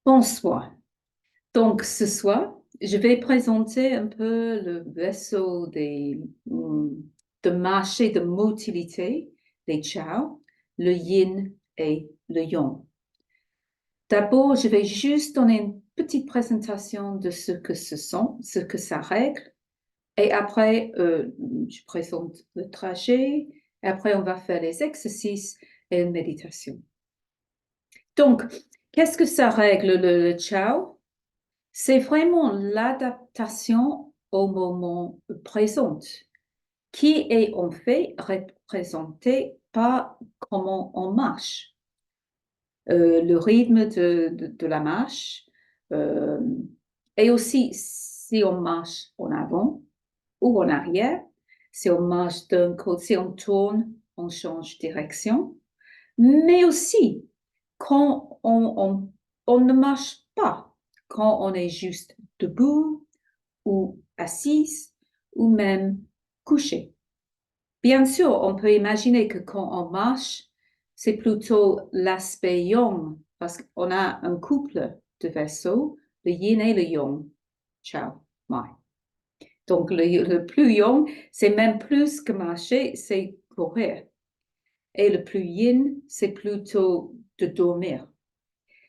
Bonsoir. Donc, ce soir, je vais présenter un peu le vaisseau de marché de motilité des Chao, le yin et le yang. D'abord, je vais juste donner une petite présentation de ce que ce sont, ce que ça règle. Et après, je présente le trajet. Et après, on va faire les exercices et une méditation. Donc, qu'est-ce que ça règle le Chao? C'est vraiment l'adaptation au moment présent, qui est en fait représenté par comment on marche, le rythme de la marche, euh, et aussi si on marche en avant ou en arrière, si on marche d'un côté, si on tourne, on change de direction, mais aussi quand on ne marche pas, quand on est juste debout ou assise ou même couché. Bien sûr, on peut imaginer que quand on marche, c'est plutôt l'aspect yang, parce qu'on a un couple de vaisseaux, le yin et le yang. Ciao, mai. Donc, le plus yang, c'est même plus que marcher, c'est courir. Et le plus yin, c'est plutôt de dormir.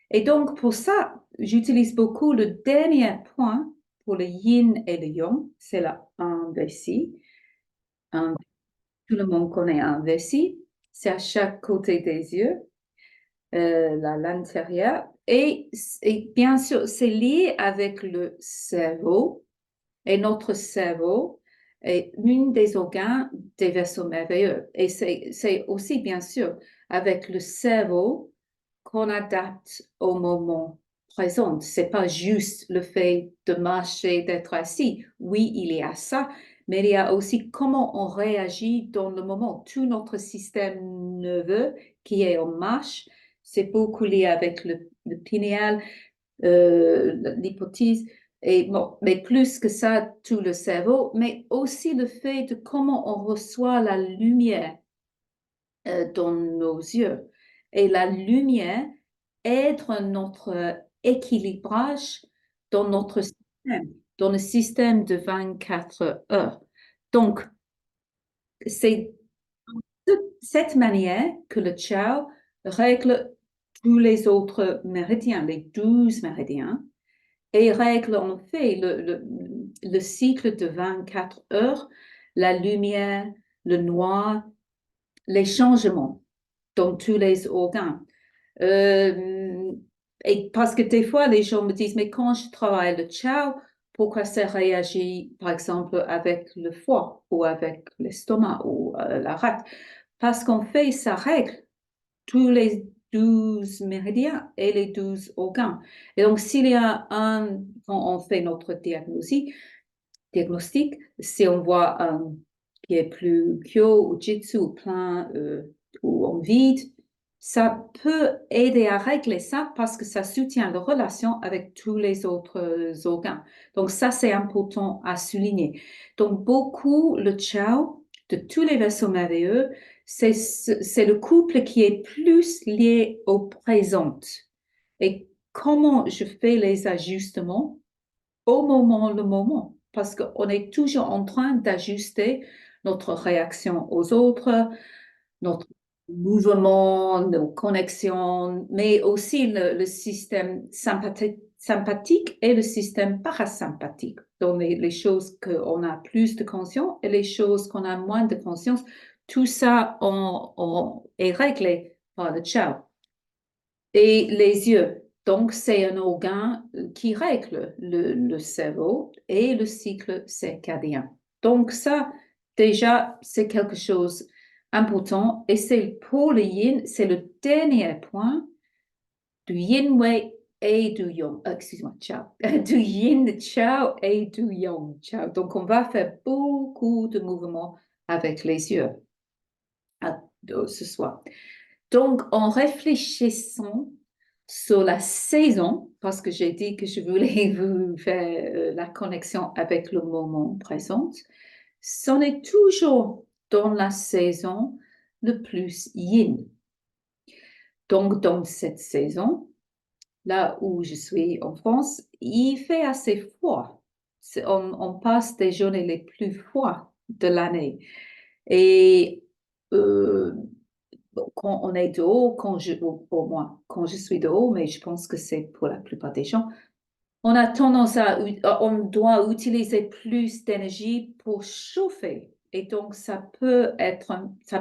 Et donc, pour ça, j'utilise beaucoup le dernier point pour le yin et le yang, c'est la un vessie. Tout le monde connaît un vessie, c'est à chaque côté des yeux, l'intérieur. Et bien sûr, c'est lié avec le cerveau. Et notre cerveau est l'une des organes des vaisseaux merveilleux. Et c'est aussi, bien sûr, avec le cerveau qu'on adapte au moment présent. C'est pas juste le fait de marcher, d'être assis. Oui, il y a ça, mais il y a aussi comment on réagit dans le moment. Tout notre système nerveux qui est en marche, c'est beaucoup lié avec le pinéal, l'hypothèse. Et bon, mais plus que ça, tout le cerveau, mais aussi le fait de comment on reçoit la lumière dans nos yeux. Et la lumière aide notre équilibrage dans notre système, dans le système de 24 heures. Donc, c'est de cette manière que le Chao règle tous les autres méridiens, les 12 méridiens, et règle en fait le cycle de 24 heures, la lumière, le noir, les changements dans tous les organes. Euh, et parce que des fois, les gens me disent, mais quand je travaille le Chao, pourquoi ça réagit, par exemple, avec le foie ou avec l'estomac ou la rate? Parce qu'en fait, ça règle tous les 12 méridiens et les 12 organes. Et donc, s'il y a quand on fait notre diagnostic, si on voit un qui est plus kyo ou jitsu ou plein ou en vide, ça peut aider à régler ça parce que ça soutient la relation avec tous les autres organes. Donc ça, c'est important à souligner. Donc beaucoup, le Chao de tous les vaisseaux merveilleux, c'est le couple qui est plus lié au présent. Et comment je fais les ajustements au moment, le moment, parce qu'on est toujours en train d'ajuster notre réaction aux autres, notre mouvement, nos connexions, mais aussi le système sympathique et le système parasympathique. Donc, les choses qu'on a plus de conscience et les choses qu'on a moins de conscience, tout ça est réglé par le Chao. Et les yeux. Donc, c'est un organe qui règle le cerveau et le cycle circadien. Donc, ça, déjà, c'est quelque chose d'important. Et c'est pour le yin, c'est le dernier point du yin wei et du yang. Excuse-moi, ciao. Du yin, ciao et du yang, ciao. Donc, on va faire beaucoup de mouvements avec les yeux ce soir. Donc, en réfléchissant sur la saison, parce que j'ai dit que je voulais vous faire la connexion avec le moment présent, c'en est toujours dans la saison le plus yin. Donc, dans cette saison, Là où je suis en France, il fait assez froid. On passe des journées les plus froides de l'année. Et euh, quand on est dehors, pour moi, quand je suis dehors, mais je pense que c'est pour la plupart des gens, on a tendance on doit utiliser plus d'énergie pour chauffer. Et donc, ça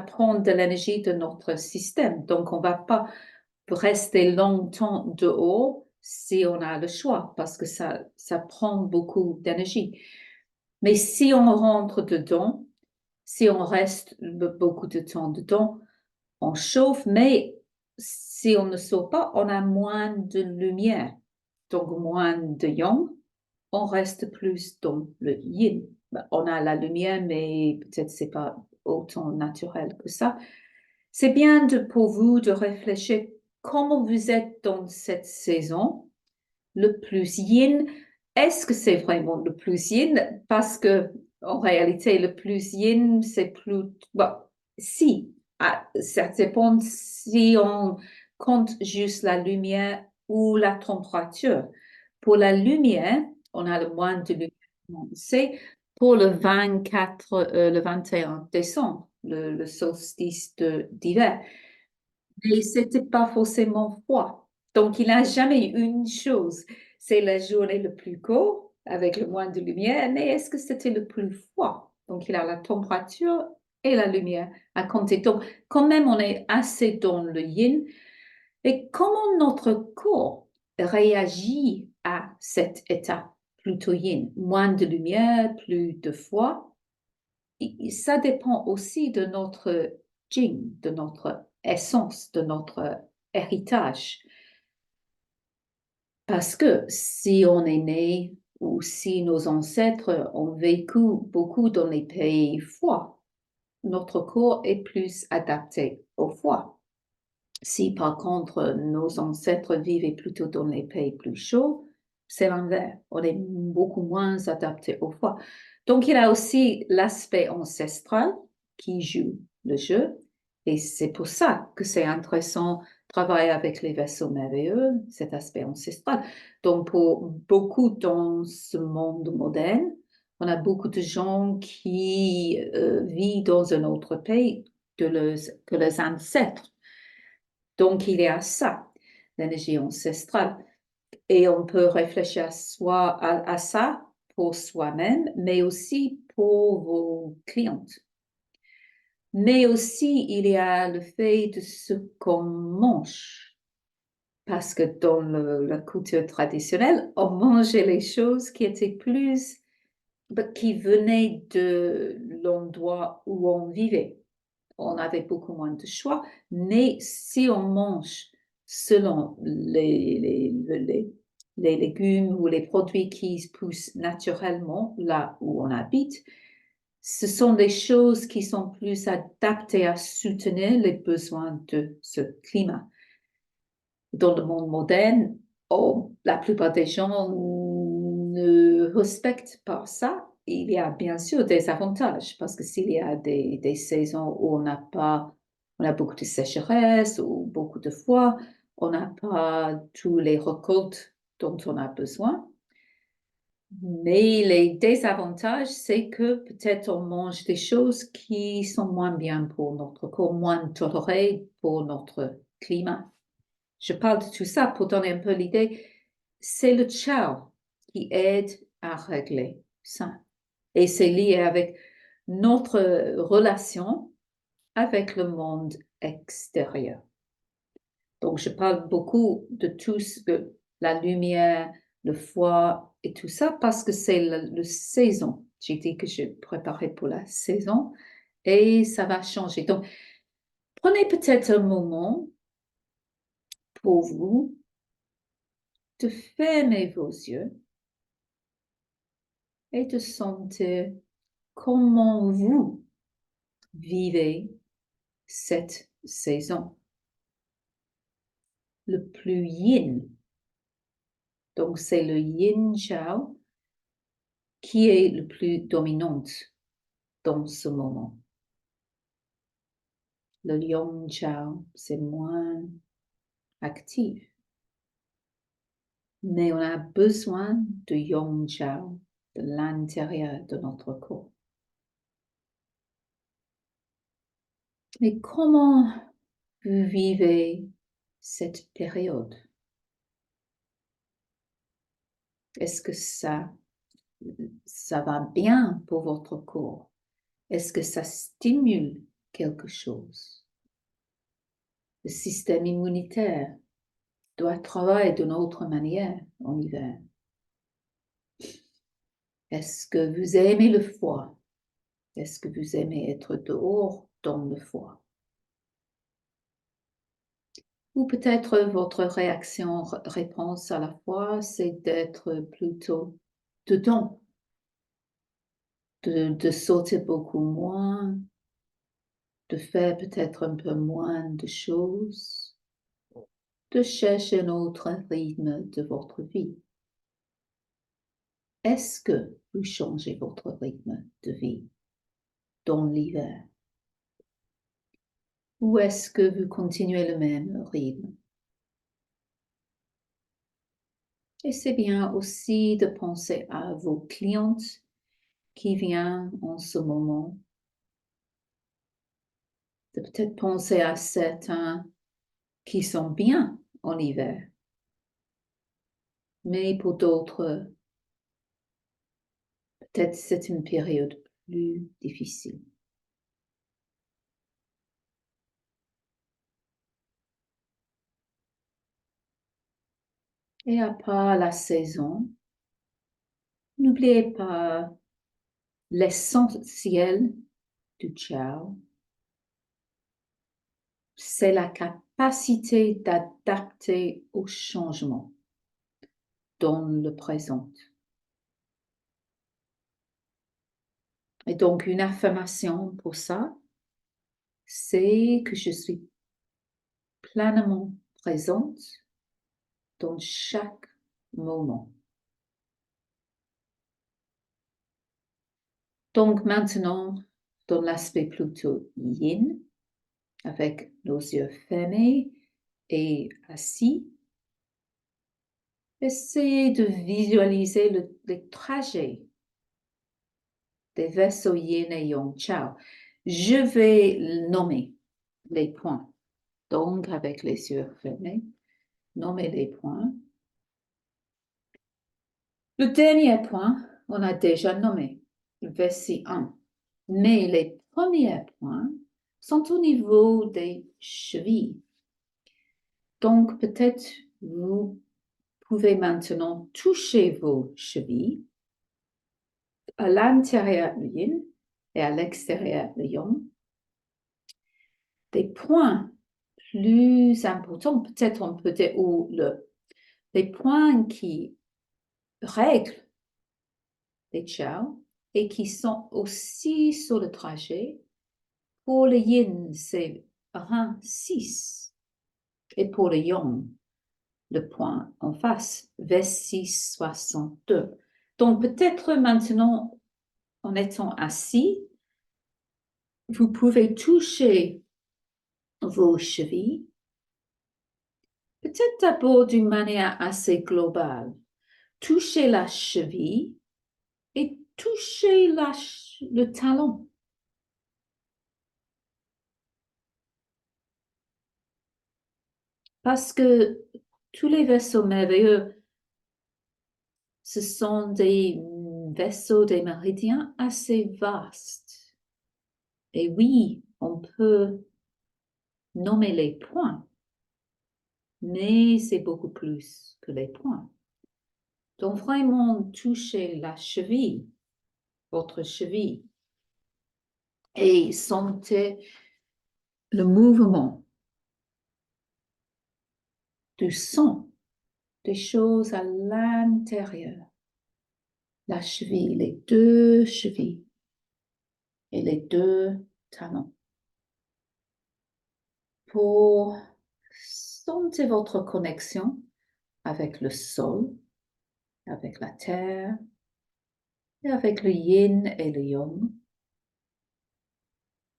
prend de l'énergie de notre système. Donc, on va pas rester longtemps dehors si on a le choix, parce que ça prend beaucoup d'énergie. Mais si on rentre dedans, si on reste beaucoup de temps dedans, on chauffe, mais si on ne sort pas, on a moins de lumière, donc moins de yang, on reste plus dans le yin. On a la lumière, mais peut-être c'est pas autant naturel que ça. C'est bien pour vous de réfléchir comment vous êtes dans cette saison, le plus yin. Est-ce que c'est vraiment le plus yin? Parce que en réalité, le plus yin, c'est plus... Bon, si, ça dépend si on compte juste la lumière ou la température. Pour la lumière, on a le moins de lumière. C'est pour le 24, le 21 décembre, le solstice d'hiver. Mais c'était pas forcément froid. Donc, il n'a jamais eu une chose. C'est la journée le plus court, avec le moins de lumière, mais est-ce que c'était le plus froid? Donc, il a la température et la lumière à compter. Donc, quand même, on est assez dans le yin. Et comment notre corps réagit à cet état plutôt yin? Moins de lumière, plus de froid. Ça dépend aussi de notre jing, de notre essence, de notre héritage. Parce que si on est né ou si nos ancêtres ont vécu beaucoup dans les pays froids, notre corps est plus adapté au froid. Si par contre nos ancêtres vivaient plutôt dans les pays plus chauds, c'est l'inverse. On est beaucoup moins adapté au froid. Donc il y a aussi l'aspect ancestral qui joue le jeu. Et c'est pour ça que c'est intéressant de travailler avec les vaisseaux merveilleux, cet aspect ancestral. Donc pour beaucoup dans ce monde moderne, on a beaucoup de gens qui vivent dans un autre pays que les ancêtres. Donc, il y a ça, l'énergie ancestrale. Et on peut réfléchir à ça pour soi-même, mais aussi pour vos clientes. Mais aussi, il y a le fait de ce qu'on mange. Parce que dans la culture traditionnelle, on mangeait les choses qui étaient qui venaient de l'endroit où on vivait. On avait beaucoup moins de choix, mais si on mange selon les légumes ou les produits qui poussent naturellement là où on habite, ce sont des choses qui sont plus adaptées à soutenir les besoins de ce climat. Dans le monde moderne, la plupart des gens ne respectent pas ça. Il y a bien sûr des avantages parce que s'il y a des saisons où on a beaucoup de sécheresse ou beaucoup de froid, on n'a pas tous les récoltes dont on a besoin. Mais les désavantages, c'est que peut-être on mange des choses qui sont moins bien pour notre corps, moins tolérées pour notre climat. Je parle de tout ça pour donner un peu l'idée. C'est le Chao qui aide à régler ça. Et c'est lié avec notre relation avec le monde extérieur. Donc, je parle beaucoup de tout ce que la lumière, le foie et tout ça parce que c'est la saison. J'ai dit que je préparais pour la saison et ça va changer. Donc, prenez peut-être un moment pour vous de fermer vos yeux et de sentir comment vous vivez cette saison. Le plus yin, donc c'est le yin chao qui est le plus dominant dans ce moment. Le yang chao, c'est moins actif. mais on a besoin de Yang Chao de l'intérieur de notre corps. Mais comment vous vivez cette période? Est-ce que ça va bien pour votre corps? Est-ce que ça stimule quelque chose? Le système immunitaire doit travailler d'une autre manière en hiver. Est-ce que vous aimez le froid? Est-ce que vous aimez être dehors dans le froid? Ou peut-être votre réponse à la fois, c'est d'être plutôt dedans, de sauter beaucoup moins, de faire peut-être un peu moins de choses, de chercher un autre rythme de votre vie. Est-ce que vous changez votre rythme de vie dans l'hiver? Ou est-ce que vous continuez le même rythme? Et c'est bien aussi de penser à vos clientes qui viennent en ce moment, de peut-être penser à certains qui sont bien en hiver, mais pour d'autres, peut-être c'est une période plus difficile. Et à part la saison, n'oubliez pas l'essentiel du Chao, c'est la capacité d'adapter au changement dans le présent. Et donc, une affirmation pour ça, c'est que je suis pleinement présente dans chaque moment. Donc maintenant, dans l'aspect plutôt yin, avec nos yeux fermés et assis, essayez de visualiser les trajets des vaisseaux yin et yang chao. Je vais nommer les points. Donc, avec les yeux fermés, nommer les points. Le dernier point, on a déjà nommé, verset 1. Mais les premiers points sont au niveau des chevilles. Donc, peut-être vous pouvez maintenant toucher vos chevilles à l'intérieur le yin et à l'extérieur le yang. Des points plus importants, peut-être on peut dire, ou les points qui règlent les chao et qui sont aussi sur le trajet. Pour le yin, c'est 1, 6. Et pour le yang, le point en face, V6, 62. Donc peut-être maintenant, en étant assis, vous pouvez toucher vos chevilles, peut-être d'abord d'une manière assez globale. Touchez la cheville et touchez le talon. Parce que tous les vaisseaux merveilleux, ce sont des vaisseaux, des méridiens assez vastes. Et oui, on peut nommer les points, mais c'est beaucoup plus que les points. Donc vraiment touchez la cheville, votre cheville, et sentez le mouvement du sang, des choses à l'intérieur. La cheville, les deux chevilles et les deux talons. Pour sentir votre connexion avec le sol, avec la terre, et avec le yin et le yang,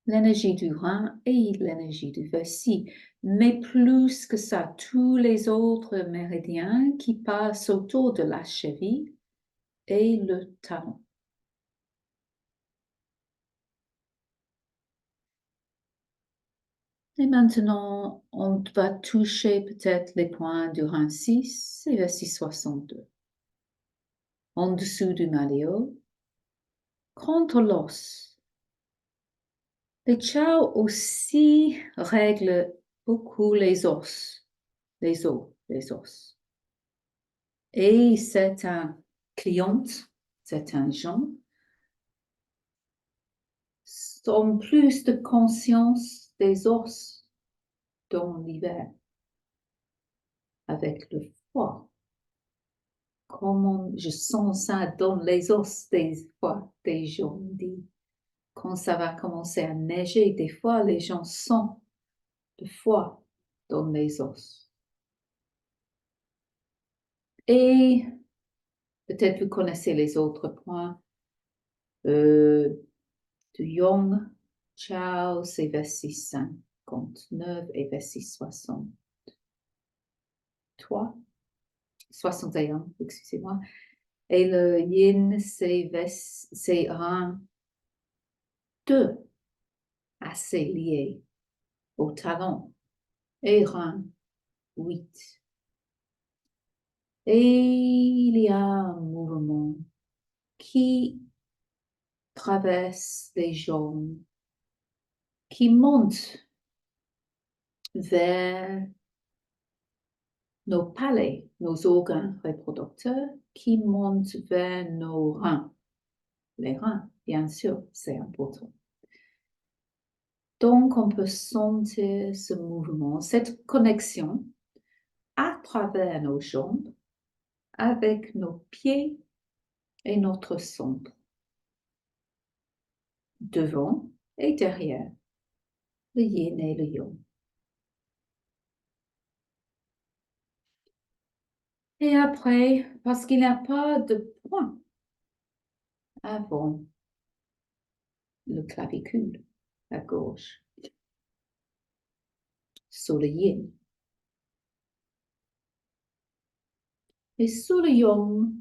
l'énergie du rein et l'énergie du vessie. Mais plus que ça, tous les autres méridiens qui passent autour de la cheville et le talon. Et maintenant, on va toucher peut-être les points du rein 6 et verset 62. En dessous du malléole, contre l'os. Les Chow aussi règlent beaucoup les os, les os, les os. Et certains clients, certains gens, ont plus de conscience des os dans l'hiver, avec le froid. Comment je sens ça dans les os des fois, des gens disent. Quand ça va commencer à neiger, des fois, les gens sentent le froid dans les os. Et peut-être vous connaissez les autres points. Du Yong, Chao, c'est verset 59 et verset 63, 61, excusez-moi. Et le Yin, c'est rang 2, assez lié au talon, et rang 8. Et il y a un mouvement qui traverse les jambes, qui monte vers nos palais, nos organes reproducteurs, qui montent vers nos reins. Les reins, bien sûr, c'est important. Donc, on peut sentir ce mouvement, cette connexion à travers nos jambes, avec nos pieds et notre centre, devant et derrière, le yin et le yang. Et après, parce qu'il n'y a pas de point avant le clavicule à gauche, sur le yin. Et sur le yang,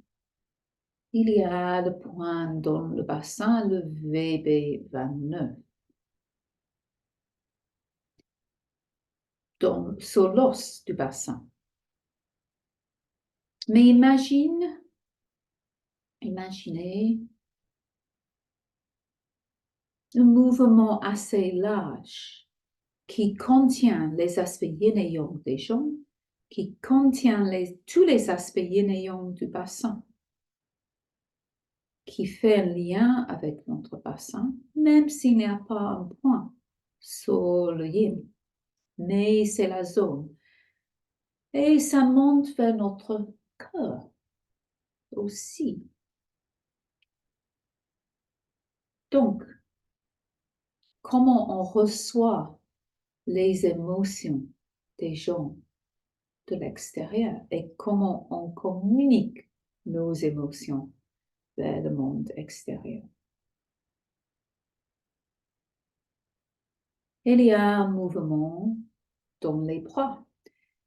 il y a le point dans le bassin, le VB29. Sur l'os du bassin. Mais imaginez un mouvement assez large qui contient les aspects yin et yang des jambes, qui contient tous les aspects yin et yang du bassin, qui fait un lien avec notre bassin, même s'il n'y a pas un point sur le yin, mais c'est la zone. Et ça monte vers notre cœur aussi. Donc, comment on reçoit les émotions des gens de l'extérieur et comment on communique nos émotions vers le monde extérieur. Il y a un mouvement dans les bras.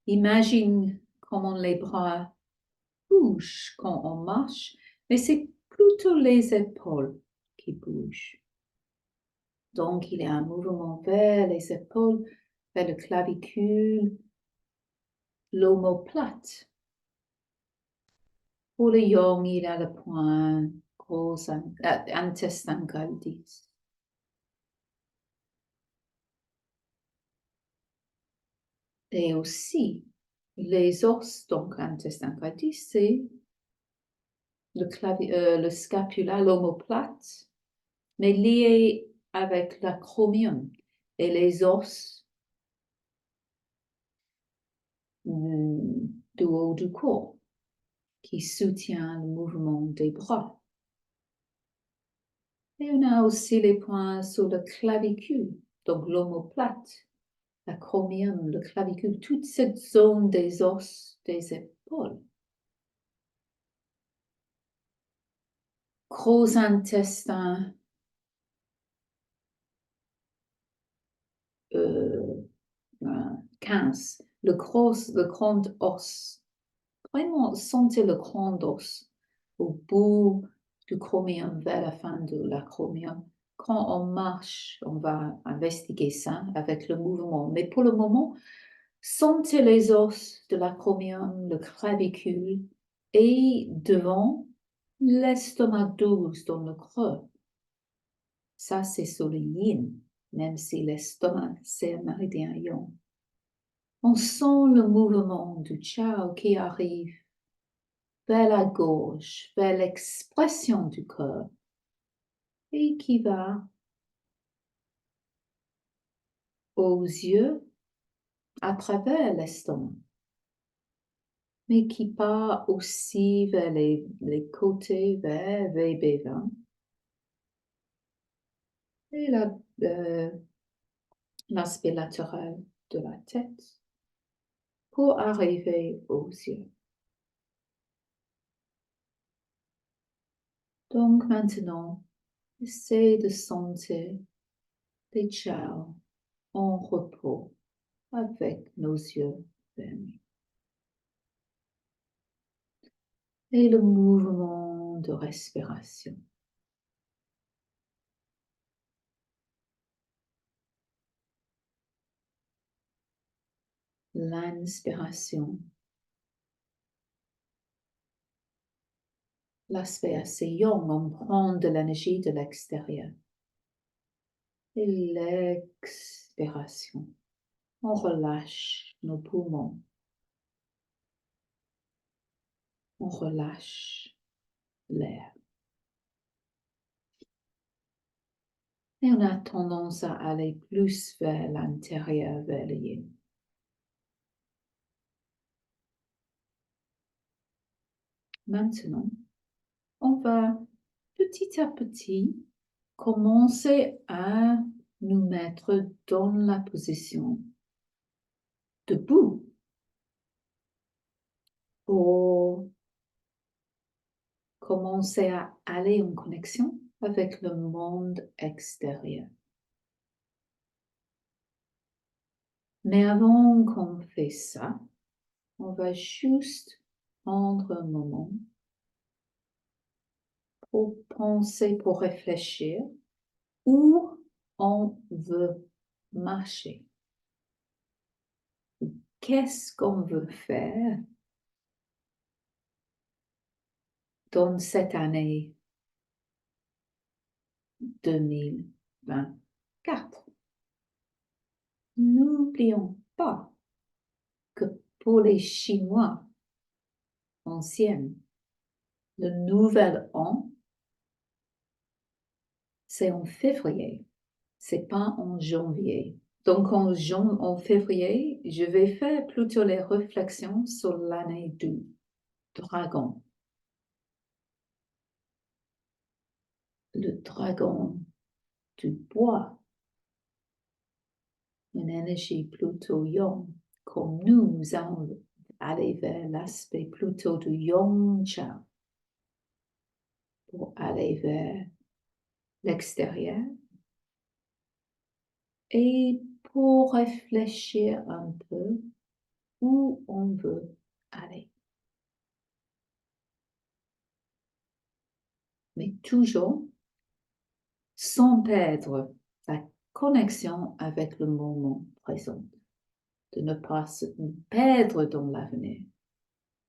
Imagine comment les bras bougent quand on marche, mais c'est plutôt les épaules qui bougent. Donc, il y a un mouvement vers les épaules, vers le clavicule, l'omoplate. Pour le yang, il y a le point gros intestin grêle 10. Et aussi, les os, donc intestin grêle 10, c'est le scapula, l'omoplate, mais lié avec l'acromion et les os du haut du corps qui soutient le mouvement des bras. Et on a aussi les points sur le clavicule, donc l'omoplate, l'acromion, le clavicule, toute cette zone des os des épaules. Gros intestin, 15. Le grand os. Vraiment, sentez le grand os au bout du chromium, vers la fin de la chromium. Quand on marche, on va investiguer ça avec le mouvement. Mais pour le moment, sentez les os de l'acromion, le clavicule et devant l'estomac douce dans le creux. Ça, c'est sur le yin, même si l'estomac, c'est un méridien yang. On sent le mouvement du Chao qui arrive vers la gorge, vers l'expression du cœur et qui va aux yeux à travers l'estomac, mais qui part aussi vers les côtés, vers VB20 et l'aspect latéral de la tête pour arriver aux yeux. Donc maintenant, essayez de sentir les chao en repos avec nos yeux fermés. Et le mouvement de respiration. L'inspiration. L'aspect assez yang, on prend de l'énergie de l'extérieur. Et l'expiration. On relâche nos poumons. On relâche l'air. Et on a tendance à aller plus vers l'intérieur, vers le yin. Maintenant, on va petit à petit commencer à nous mettre dans la position debout pour commencer à aller en connexion avec le monde extérieur. Mais avant qu'on fait ça, on va juste prendre un moment pour penser, pour réfléchir où on veut marcher. Qu'est-ce qu'on veut faire dans cette année 2024? N'oublions pas que pour les Chinois anciens, le nouvel an, c'est en février, c'est pas en janvier. Donc en février, je vais faire plutôt les réflexions sur l'année du dragon. Le dragon du bois, une énergie plutôt yang, comme nous allons aller vers l'aspect plutôt du yang chao pour aller vers l'extérieur et pour réfléchir un peu où on veut aller. Mais toujours sans perdre la connexion avec le moment présent, de ne pas se perdre dans l'avenir,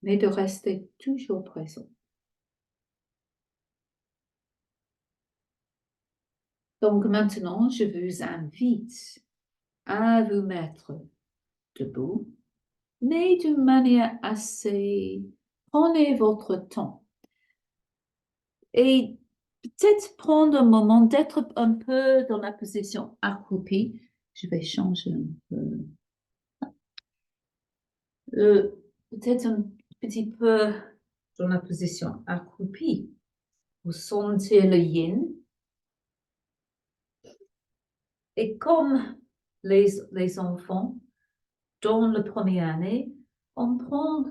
mais de rester toujours présent. Donc maintenant, je vous invite à vous mettre debout, mais d'une manière assez... Prenez votre temps. Et peut-être prendre un moment d'être un peu dans la position accroupie. Je vais changer un peu. Peut-être un petit peu dans la position accroupie. Vous sentez le yin. Et comme les enfants, dans la première année, on prend,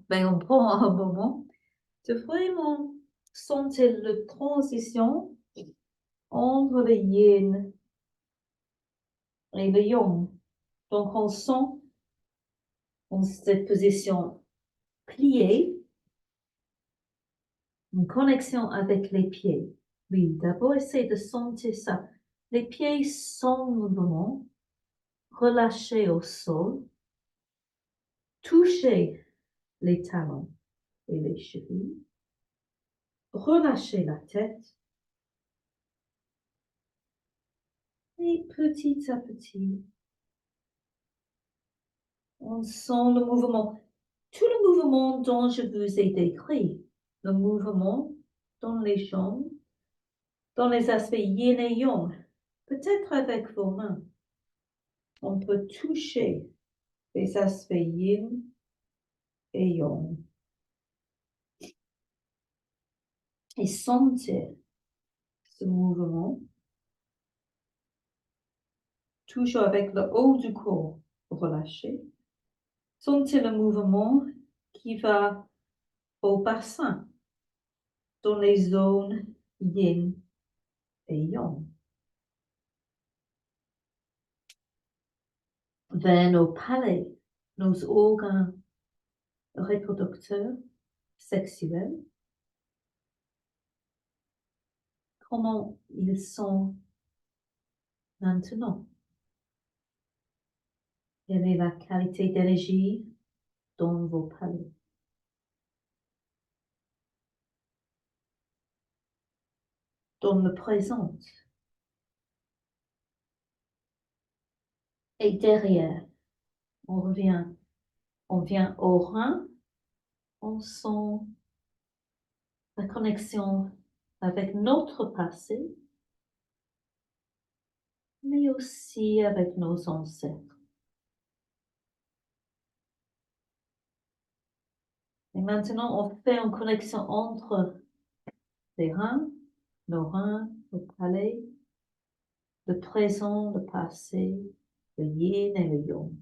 mais on prend un moment de vraiment sentir la transition entre le yin et le yang. Donc, on sent dans cette position pliée, une connexion avec les pieds. Oui, d'abord, essayez de sentir ça. Les pieds sans mouvement, relâchés au sol, touchez les talons et les chevilles, relâchez la tête et petit à petit, on sent le mouvement. Tout le mouvement dont je vous ai décrit, le mouvement dans les jambes, dans les aspects yin et yang, peut-être avec vos mains, on peut toucher les aspects yin et yang et sentir ce mouvement, toujours avec le haut du corps relâché. Sentez le mouvement qui va au bassin, dans les zones yin et yang. Vers nos palais, nos organes reproducteurs sexuels, comment ils sont maintenant. Quelle est la qualité d'énergie dans vos palais? Dans le présent. Et derrière, on vient au rein, on sent la connexion avec notre passé, mais aussi avec nos ancêtres. Et maintenant, on fait une connexion entre les reins, nos reins, le palais, le présent, le passé, le yin et le yang.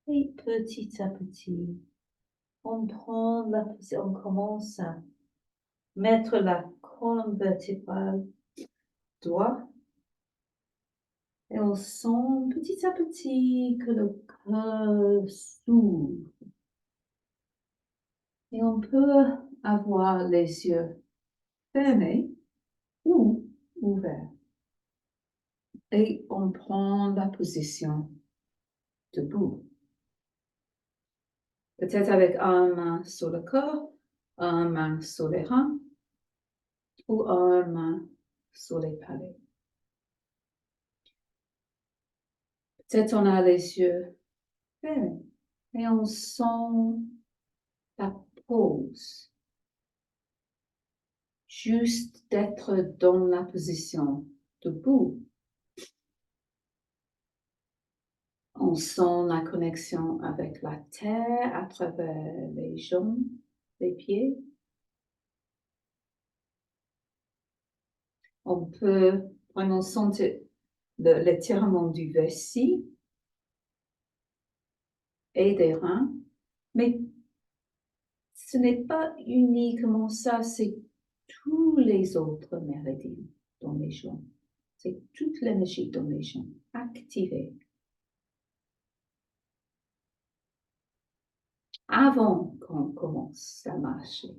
Et petit à petit, on commence à mettre la colonne vertébrale droite et on sent petit à petit que le cœur s'ouvre. Et on peut avoir les yeux fermés ou ouverts. Et on prend la position debout. Peut-être avec une main sur le corps, une main sur les reins ou une main sur les palais. Peut-être on a les yeux fermés et on sent la pause. Juste d'être dans la position debout. On sent la connexion avec la terre à travers les jambes, les pieds. On peut vraiment sentir l'étirement du vessie et des reins, mais ce n'est pas uniquement ça, c'est tous les autres méridiens dans les jambes. C'est toute l'énergie dans les jambes activée. Avant qu'on commence à marcher,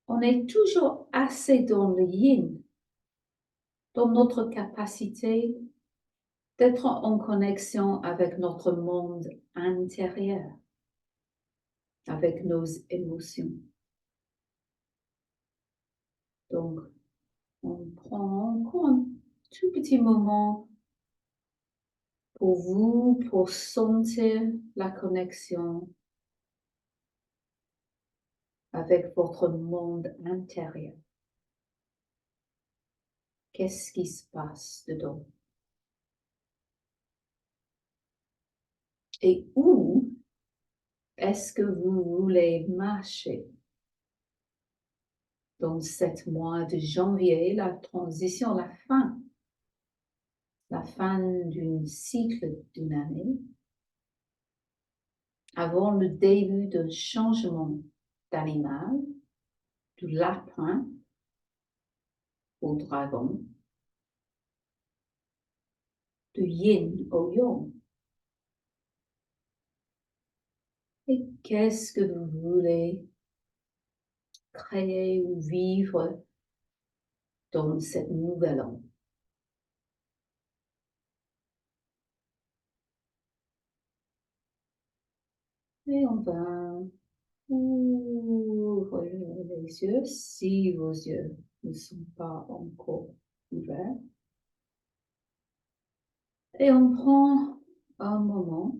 on est toujours assez dans le yin, dans notre capacité d'être en connexion avec notre monde intérieur, avec nos émotions. Donc, on prend encore un tout petit moment pour vous, pour sentir la connexion avec votre monde intérieur. Qu'est-ce qui se passe dedans? Et où est-ce que vous voulez marcher? Dans ce mois de janvier, la transition, la fin d'un cycle d'une année, avant le début d'un changement d'animal, du lapin au dragon, de yin au yang. Et qu'est-ce que vous voulez créer ou vivre dans cette nouvelle an? Et on va ouvrir les yeux si vos yeux ne sont pas encore ouverts. Et on prend un moment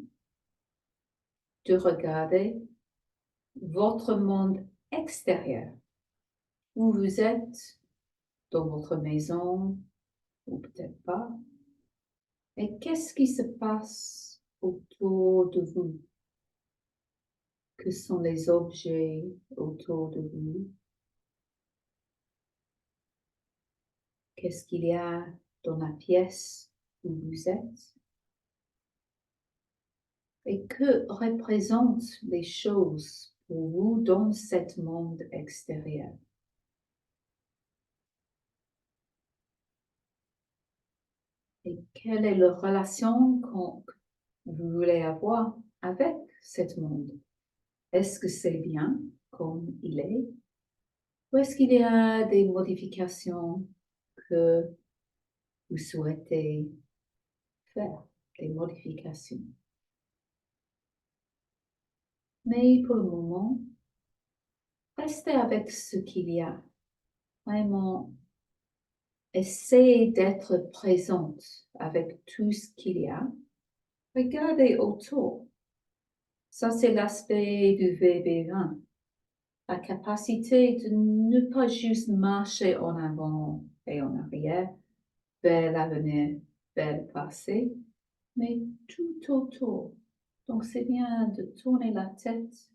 de regarder votre monde extérieur, où vous êtes, dans votre maison, ou peut-être pas. Et qu'est-ce qui se passe autour de vous? Que sont les objets autour de vous? Qu'est-ce qu'il y a dans la pièce où vous êtes? Et que représentent les choses pour vous dans cet monde extérieur? Et quelle est la relation que vous voulez avoir avec cet monde? Est-ce que c'est bien comme il est? Ou est-ce qu'il y a des modifications que vous souhaitez faire, des modifications? Mais pour le moment, restez avec ce qu'il y a. Vraiment, essayez d'être présente avec tout ce qu'il y a. Regardez autour. Ça, c'est l'aspect du VB20. La capacité de ne pas juste marcher en avant et en arrière, vers l'avenir, vers le passé, mais tout autour. Donc, c'est bien de tourner la tête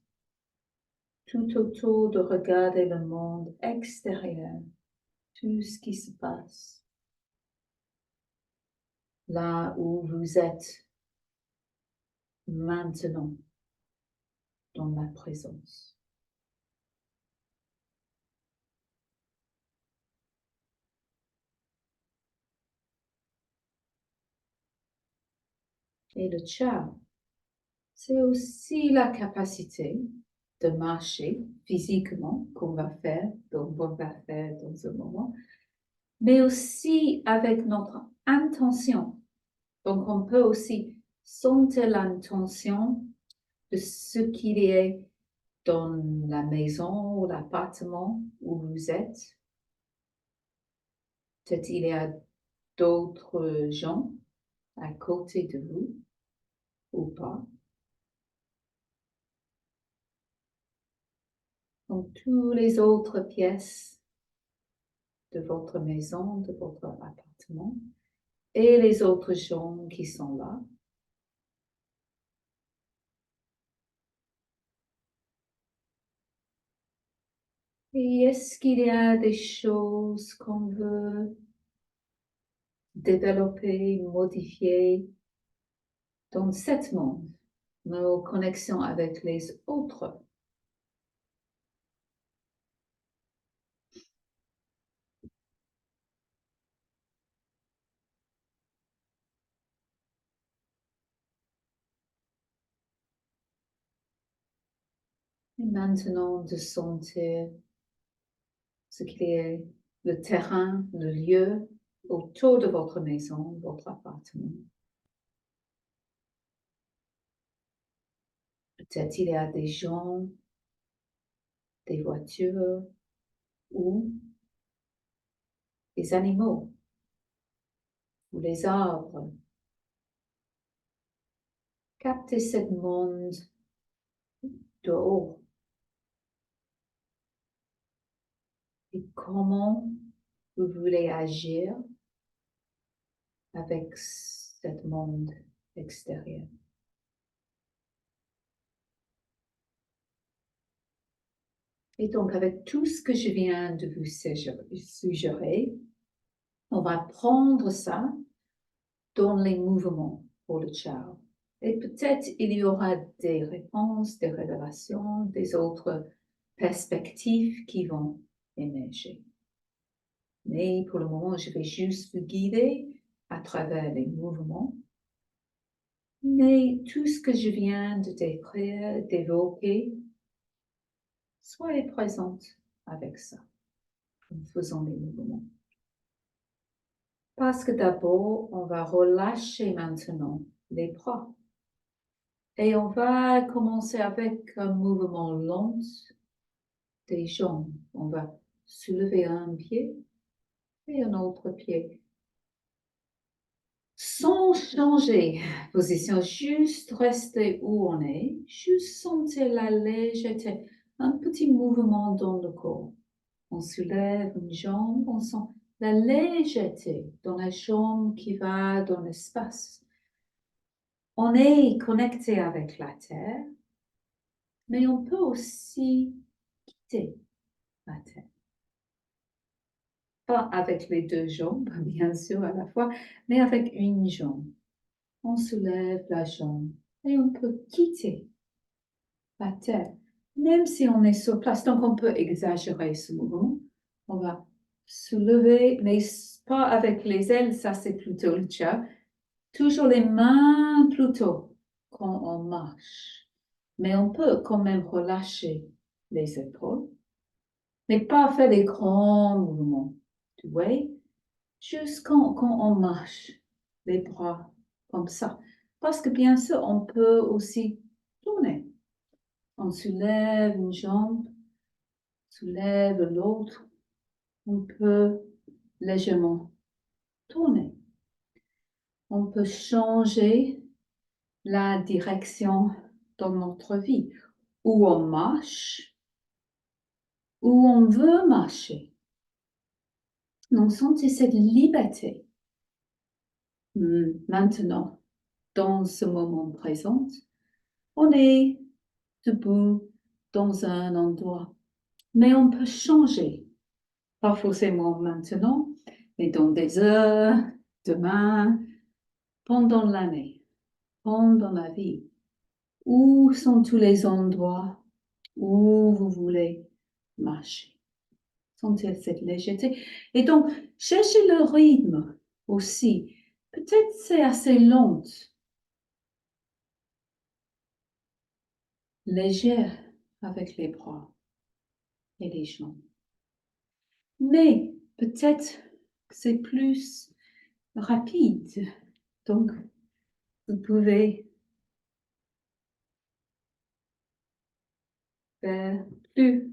tout autour, de regarder le monde extérieur, tout ce qui se passe. Là où vous êtes maintenant, dans la présence. Et le Chao, c'est aussi la capacité de marcher physiquement, qu'on va faire, donc on va faire dans un moment, mais aussi avec notre intention. Donc on peut aussi sentir l'intention de ce qu'il y a dans la maison ou l'appartement où vous êtes. Peut-être il y a d'autres gens à côté de vous ou pas. Donc, toutes les autres pièces de votre maison, de votre appartement et les autres gens qui sont là. Et est-ce qu'il y a des choses qu'on veut développer, modifier dans cet monde, nos connexions avec les autres? Et maintenant, de sentir ce qu'il y a, le terrain, le lieu autour de votre maison, votre appartement. Peut-être il y a des gens, des voitures ou des animaux ou les arbres. Captez ce monde de haut. Et comment vous voulez agir avec ce monde extérieur. Et donc, avec tout ce que je viens de vous suggérer, on va prendre ça dans les mouvements pour le Chao. Et peut-être il y aura des réponses, des révélations, des autres perspectives qui vont émerger. Mais pour le moment, je vais juste vous guider à travers les mouvements. Mais tout ce que je viens de décrire, d'évoquer, soyez présente avec ça, en faisant les mouvements. Parce que d'abord, on va relâcher maintenant les bras. Et on va commencer avec un mouvement lent des jambes. On va soulever un pied et un autre pied. Sans changer position, juste rester où on est, juste sentir la légèreté, un petit mouvement dans le corps. On soulève une jambe, on sent la légèreté dans la jambe qui va dans l'espace. On est connecté avec la terre, mais on peut aussi quitter la terre. Pas avec les deux jambes, bien sûr, à la fois, mais avec une jambe. On soulève la jambe et on peut quitter la terre, même si on est sur place. Donc, on peut exagérer ce mouvement. On va soulever, mais pas avec les ailes, ça c'est plutôt le cha. Toujours les mains plutôt quand on marche. Mais on peut quand même relâcher les épaules, mais pas faire des grands mouvements. Tu vois? Juste quand on marche, les bras comme ça. Parce que bien sûr, on peut aussi tourner. On soulève une jambe, soulève l'autre. On peut légèrement tourner. On peut changer la direction dans notre vie. Où on marche, où on veut marcher. Donc, sentez cette liberté. Maintenant, dans ce moment présent, on est debout dans un endroit. Mais on peut changer, pas forcément maintenant, mais dans des heures, demain, pendant l'année, pendant la vie. Où sont tous les endroits où vous voulez marcher? Sentez cette légèreté. Et donc, cherchez le rythme aussi. Peut-être c'est assez lent, légère avec les bras et les jambes. Mais peut-être c'est plus rapide. Donc, vous pouvez faire plus.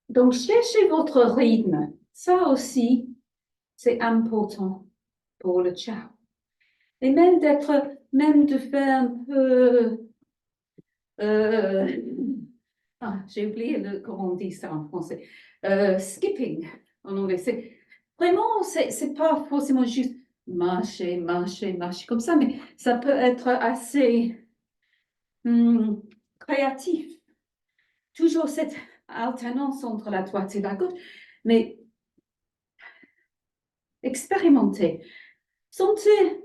Donc, cherchez votre rythme. Ça aussi, c'est important pour le cha. Et même de faire un peu, j'ai oublié comment on dit ça en français, skipping en anglais. Vraiment, c'est pas forcément juste marcher, marcher, marcher comme ça, mais ça peut être assez créatif. Toujours cette alternance entre la droite et la gauche, mais expérimentez. Sentez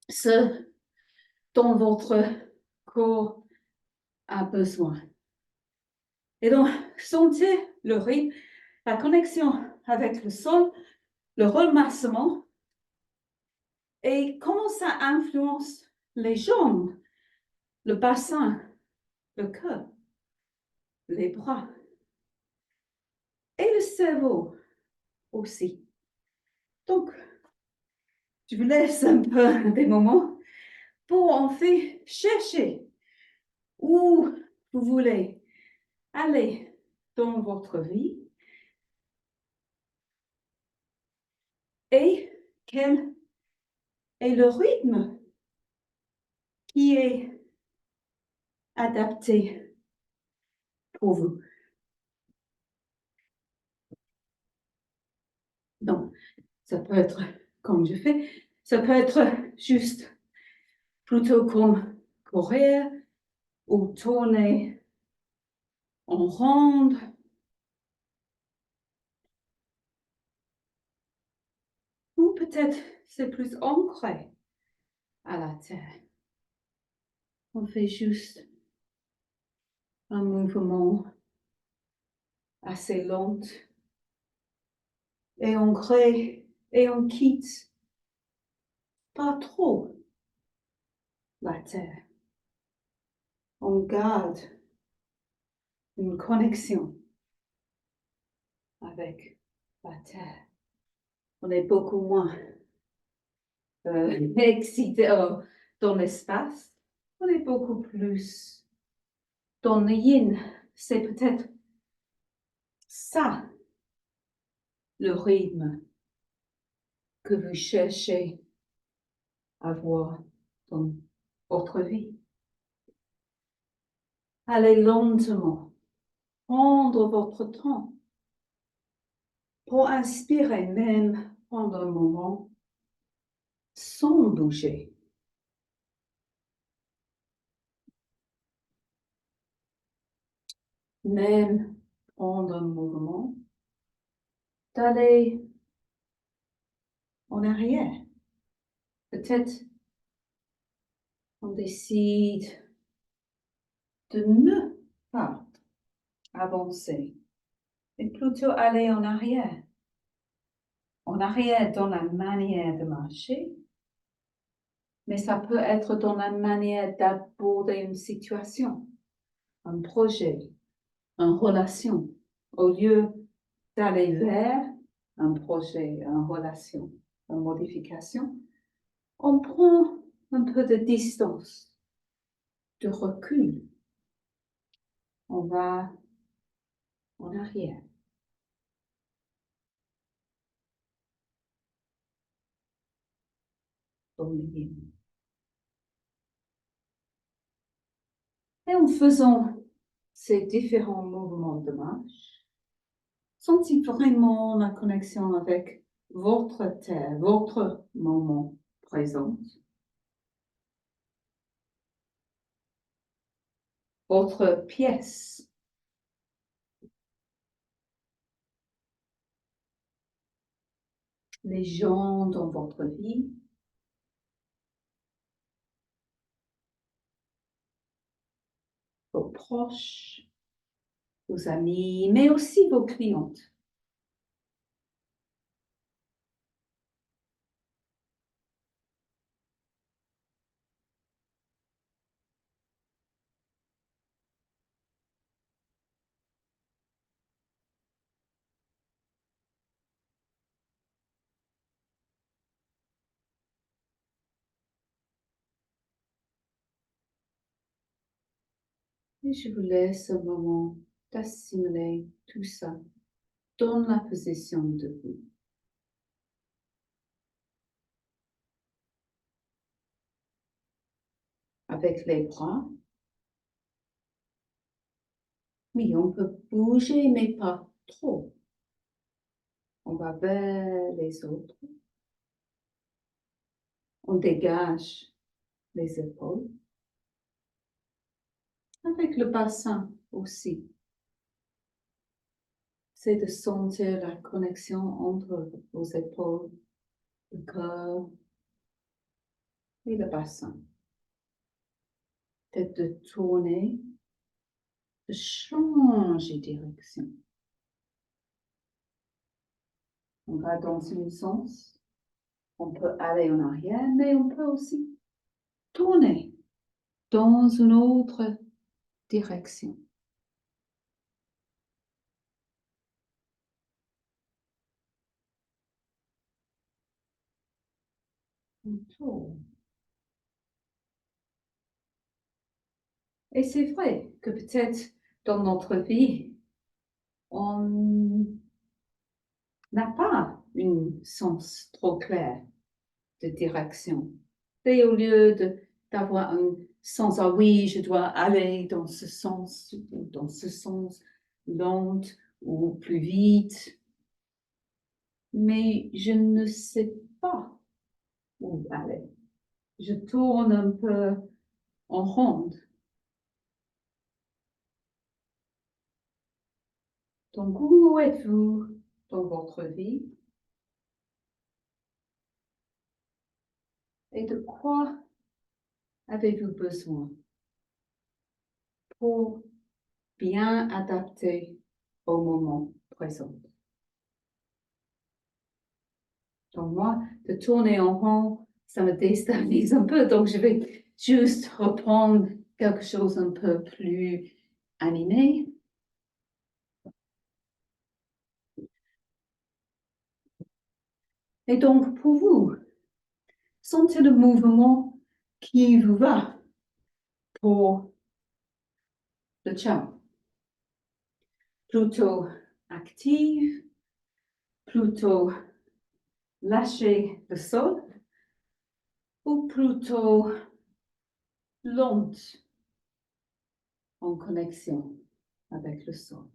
ce dont votre corps a besoin. Et donc, sentez le rythme, la connexion avec le sol, le ramassement et comment ça influence les jambes, le bassin, le cœur, les bras et le cerveau aussi. Donc, je vous laisse un peu des moments pour en fait chercher où vous voulez aller dans votre vie et quel est le rythme qui est adapté pour vous. Donc, ça peut être comme je fais, ça peut être juste plutôt comme courir ou tourner en ronde. Ou peut-être c'est plus ancré à la terre. On fait juste un mouvement assez lent et on crée et on quitte pas trop la terre. On garde une connexion avec la terre. On est beaucoup moins excité dans l'espace. On est beaucoup plus dans le yin. C'est peut-être ça, le rythme que vous cherchez à avoir dans votre vie. Allez lentement, prendre votre temps pour inspirer, même pendant un moment, sans bouger. Même prendre un mouvement, d'aller en arrière. Peut-être on décide de ne pas avancer, mais plutôt aller en arrière. En arrière dans la manière de marcher, mais ça peut être dans la manière d'aborder une situation, un projet, une relation, au lieu d'aller vers un projet, une relation, une modification. On prend un peu de distance, de recul. On va en arrière. Dans le yin. Et en faisant ces différents mouvements de marche, sentez vraiment la connexion avec votre terre, votre moment présent, votre pièce. Les gens dans votre vie, vos proches, vos amis, mais aussi vos clientes. Et je vous laisse un moment d'assimiler tout ça dans la position debout. Avec les bras, oui, on peut bouger, mais pas trop. On va vers les autres. On dégage les épaules. Avec le bassin aussi. C'est de sentir la connexion entre vos épaules, le cœur et le bassin. Peut-être de tourner, de changer de direction. On va dans un sens, on peut aller en arrière, mais on peut aussi tourner dans une autre direction. On tourne. Et c'est vrai que peut-être dans notre vie, on n'a pas un sens trop clair de direction. Et au lieu d'avoir un sens, ah oui, je dois aller dans ce sens, lente ou plus vite, mais je ne sais pas où aller. Je tourne un peu en ronde. Donc, où êtes-vous dans votre vie? Et de quoi avez-vous besoin pour bien adapter au moment présent? Donc moi, de tourner en rond, ça me déstabilise un peu. Donc je vais juste reprendre quelque chose un peu plus animé. Et donc pour vous, sentez le mouvement qui vous va pour le ciao. Plutôt active, plutôt lâcher le sol ou plutôt lente en connexion avec le sol.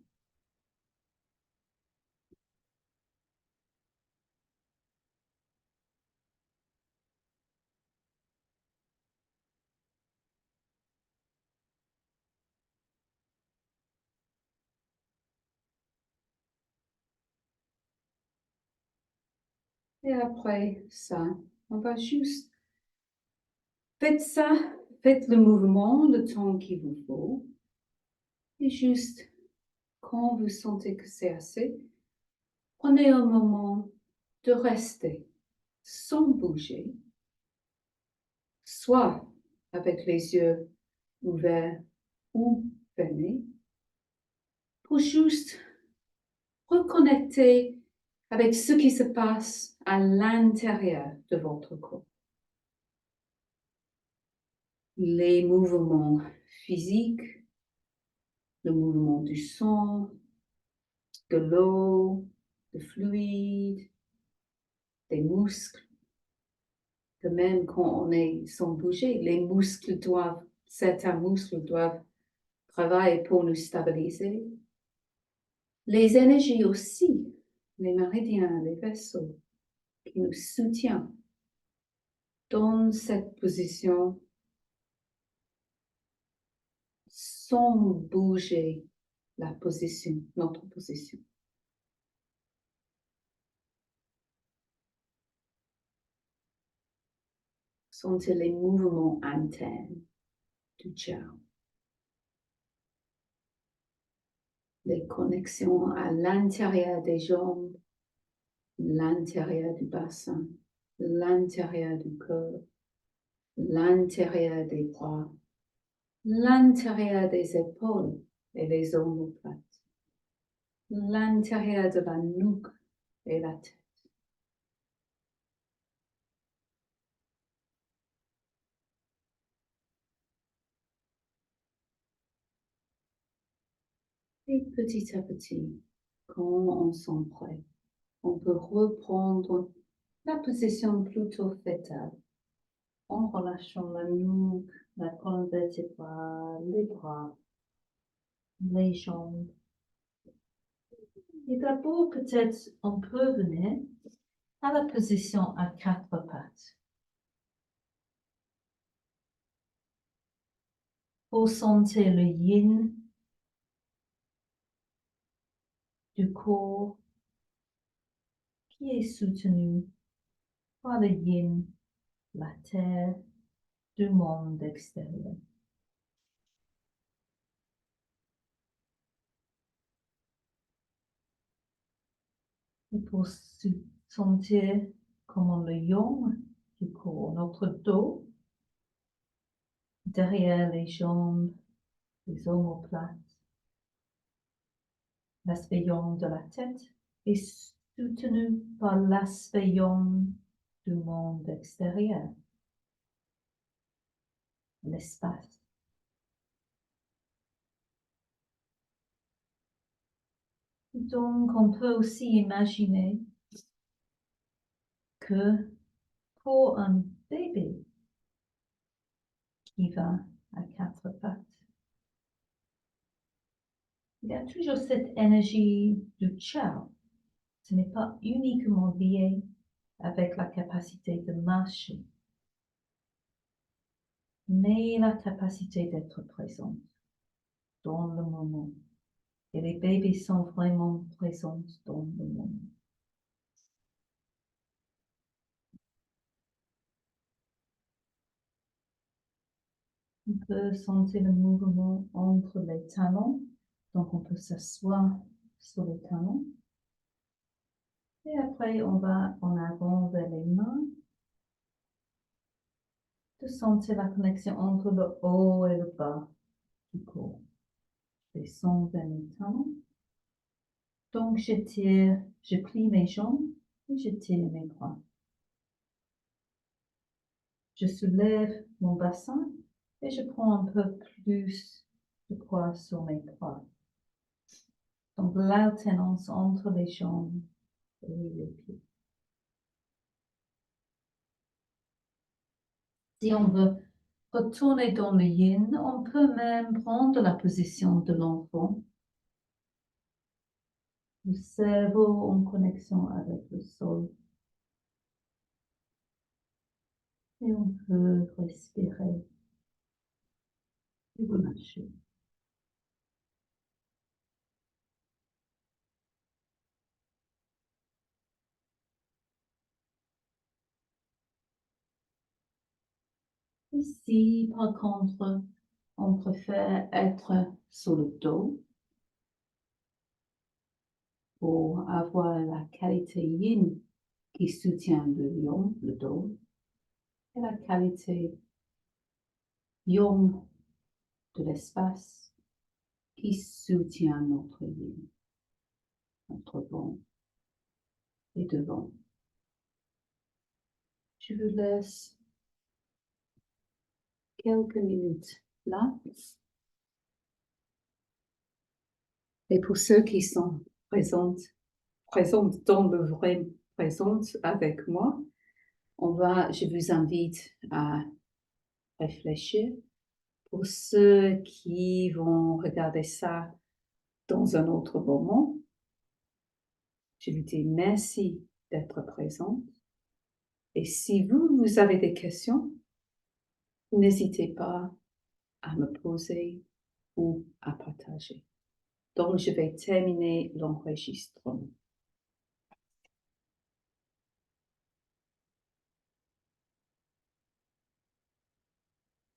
Et après ça, on va juste faites ça, faites le mouvement le temps qu'il vous faut. Et juste quand vous sentez que c'est assez, prenez un moment de rester sans bouger, soit avec les yeux ouverts ou fermés, pour juste reconnecter avec ce qui se passe à l'intérieur de votre corps. Les mouvements physiques, le mouvement du sang, de l'eau, de fluide, des muscles. De même, quand on est sans bouger, certains muscles doivent travailler pour nous stabiliser. Les énergies aussi, les méridiens, les vaisseaux qui nous soutiennent dans cette position sans bouger la position, notre position. Sentez les mouvements internes du ciao. Les connexions à l'intérieur des jambes, l'intérieur du bassin, l'intérieur du corps, l'intérieur des bras, l'intérieur des épaules et les omoplates, l'intérieur de la nuque et la tête. Et petit à petit, quand on sent prêt, on peut reprendre la position plutôt fœtale en relâchant la nuque, la colonne vertébrale, les bras, les jambes. Et d'abord, peut-être, on peut venir à la position à quatre pattes. Pour sentir le yin du corps qui est soutenu par le yin, la terre, du monde extérieur. Et pour sentir comment le yang du corps, notre dos, derrière les jambes, les omoplates, l'aspect yang de la tête est soutenu par l'aspect yang du monde extérieur, l'espace. Donc, on peut aussi imaginer que pour un bébé qui va à quatre pattes, il y a toujours cette énergie du ciao. Ce n'est pas uniquement lié avec la capacité de marcher, mais la capacité d'être présent dans le moment. Et les bébés sont vraiment présents dans le moment. On peut sentir le mouvement entre les talons. Donc, on peut s'asseoir sur les talons. Et après, on va en avant vers les mains. De sentir la connexion entre le haut et le bas du corps. Descends vers mes talons. Donc, je plie mes jambes et je tire mes bras. Je soulève mon bassin et je prends un peu plus de poids sur mes bras. Donc, l'alternance entre les jambes et les pieds. Si on veut retourner dans le yin, on peut même prendre la position de l'enfant. Le cerveau en connexion avec le sol. Et on peut respirer et relâcher. Si par contre, on préfère être sur le dos pour avoir la qualité yin qui soutient le lion, le dos, et la qualité yang de l'espace qui soutient notre yin, notre vent et devant. Je vous laisse quelques minutes là. Et pour ceux qui sont présentes dans le vrai présent avec moi, je vous invite à réfléchir. Pour ceux qui vont regarder ça dans un autre moment, je vous dis merci d'être présente. Et si vous avez des questions, n'hésitez pas à me poser ou à partager. Donc, je vais terminer l'enregistrement.